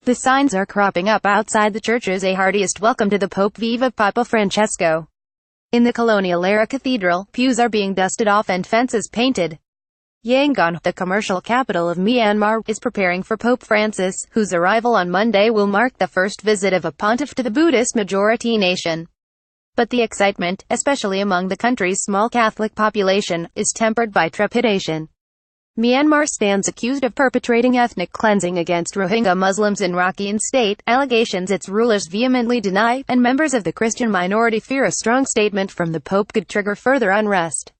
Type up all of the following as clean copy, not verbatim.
The signs are cropping up outside the churches: a heartiest welcome to the Pope, Viva Papa Francesco. In the colonialera cathedral, pews are being dusted off and fences painted. Yangon, the commercial capital of Myanmar, is preparing for Pope Francis, whose arrival on Monday will mark the first visit of a pontiff to the Buddhist-majority nation. But the excitement, especially among the country's small Catholic population, is tempered by trepidation. Myanmar stands accused of perpetrating ethnic cleansing against Rohingya Muslims in Rakhine State, allegations its rulers vehemently deny, and members of the Christian minority fear a strong statement from the Pope could trigger further unrest.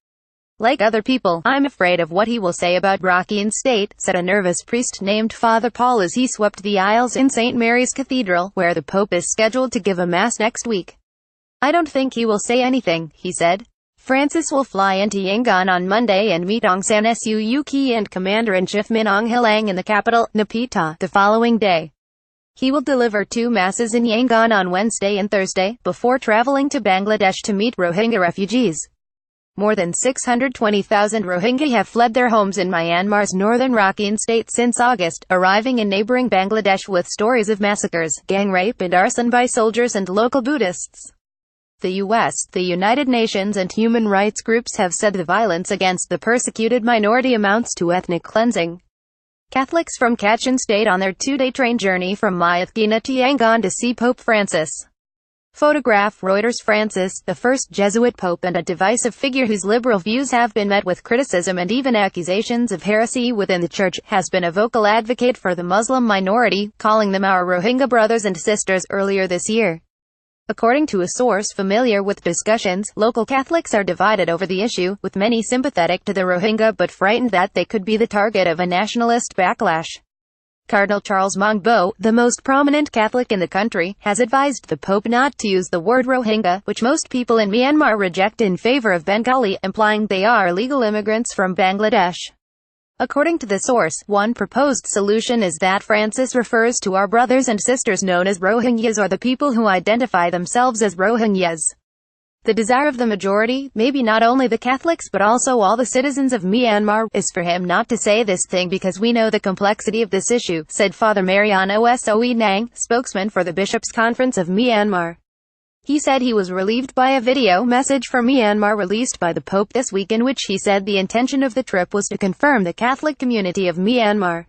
"Like other people, I'm afraid of what he will say about Rakhine State," said a nervous priest named Father Paul as he swept the aisles in St. Mary's Cathedral, where the Pope is scheduled to give a mass next week. "I don't think he will say anything," he said. Francis will fly into Yangon on Monday and meet Aung San Suu Kyi and Commander-in-Chief Min Aung Hlaing in the capital, Naypyidaw, the following day. He will deliver 2 masses in Yangon on Wednesday and Thursday, before traveling to Bangladesh to meet Rohingya refugees. More than 620,000 Rohingya have fled their homes in Myanmar's northern Rakhine State since August, arriving in neighboring Bangladesh with stories of massacres, gang rape and arson by soldiers and local Buddhists. The U.S., the United Nations and human rights groups have said the violence against the persecuted minority amounts to ethnic cleansing. Catholics from Kachin State on their 2-day train journey from Myanmar to Yangon to see Pope Francis. Photograph Reuters. Francis, the first Jesuit pope and a divisive figure whose liberal views have been met with criticism and even accusations of heresy within the church, has been a vocal advocate for the Muslim minority, calling them our Rohingya brothers and sisters, earlier this year. According to a source familiar with discussions, local Catholics are divided over the issue, with many sympathetic to the Rohingya but frightened that they could be the target of a nationalist backlash. Cardinal Charles Mongbo, the most prominent Catholic in the country, has advised the Pope not to use the word Rohingya, which most people in Myanmar reject, in favor of Bengali, implying they are illegal immigrants from Bangladesh. According to the source, one proposed solution is that Francis refers to our brothers and sisters known as Rohingyas, or the people who identify themselves as Rohingyas. The desire of the majority, maybe not only the Catholics but also all the citizens of Myanmar, is for him not to say this thing because we know the complexity of this issue, said Father Mariano Soe Nang, spokesman for the Bishops' Conference of Myanmar. He said he was relieved by a video message from Myanmar released by the Pope this week, in which he said the intention of the trip was to confirm the Catholic community of Myanmar.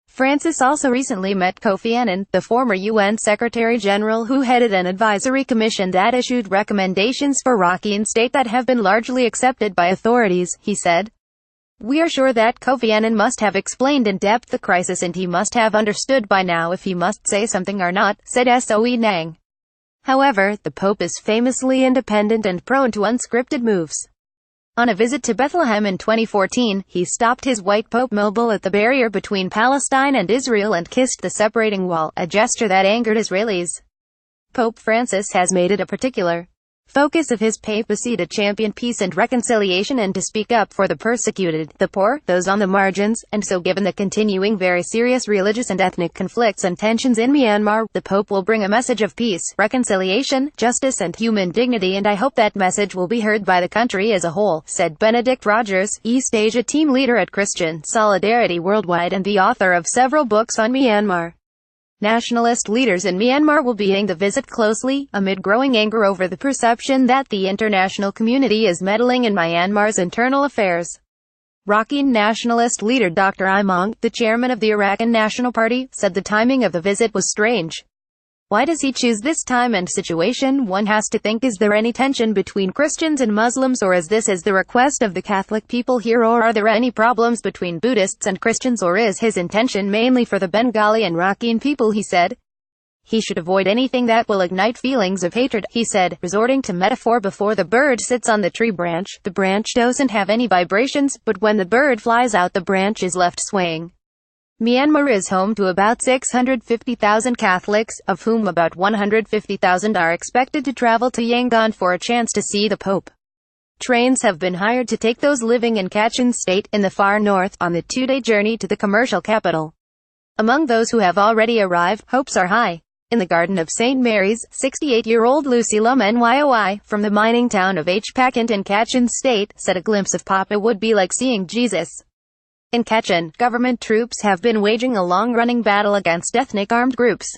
Francis also recently met Kofi Annan, the former UN Secretary-General who headed an advisory commission that issued recommendations for Rakhine State that have been largely accepted by authorities, he said. "We are sure that Kofi Annan must have explained in depth the crisis and he must have understood by now if he must say something or not," said Soe Nang. However, the Pope is famously independent and prone to unscripted moves. On a visit to Bethlehem in 2014, he stopped his white Pope mobile at the barrier between Palestine and Israel and kissed the separating wall, a gesture that angered Israelis. Pope Francis has made it a particular focus of his papacy to champion peace and reconciliation and to speak up for the persecuted, the poor, those on the margins, and so given the continuing very serious religious and ethnic conflicts and tensions in Myanmar, the Pope will bring a message of peace, reconciliation, justice and human dignity, and I hope that message will be heard by the country as a whole, said Benedict Rogers, East Asia team leader at Christian Solidarity Worldwide and the author of several books on Myanmar. Nationalist leaders in Myanmar will be eyeing the visit closely, amid growing anger over the perception that the international community is meddling in Myanmar's internal affairs. Rakhine nationalist leader Dr. Imong, the chairman of the Arakan National Party, said the timing of the visit was strange. Why does he choose this time and situation? One has to think, is there any tension between Christians and Muslims, or is this the request of the Catholic people here, or are there any problems between Buddhists and Christians, or is his intention mainly for the Bengali and Rakhine people, he said. He should avoid anything that will ignite feelings of hatred, he said, resorting to metaphor. Before the bird sits on the tree branch, the branch doesn't have any vibrations, but when the bird flies out the branch is left swaying. Myanmar is home to about 650,000 Catholics, of whom about 150,000 are expected to travel to Yangon for a chance to see the Pope. Trains have been hired to take those living in Kachin State, in the far north, on the 2-day journey to the commercial capital. Among those who have already arrived, hopes are high. In the Garden of St. Mary's, 68-year-old Lucy Lum Nyoi, from the mining town of Pakant in Kachin State, said a glimpse of Papa would be like seeing Jesus. In Kachin, government troops have been waging a long-running battle against ethnic armed groups.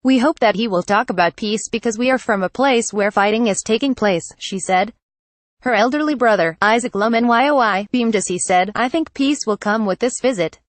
We hope that he will talk about peace because we are from a place where fighting is taking place, she said. Her elderly brother, Isaac Lumenyoy, beamed as he said, I think peace will come with this visit.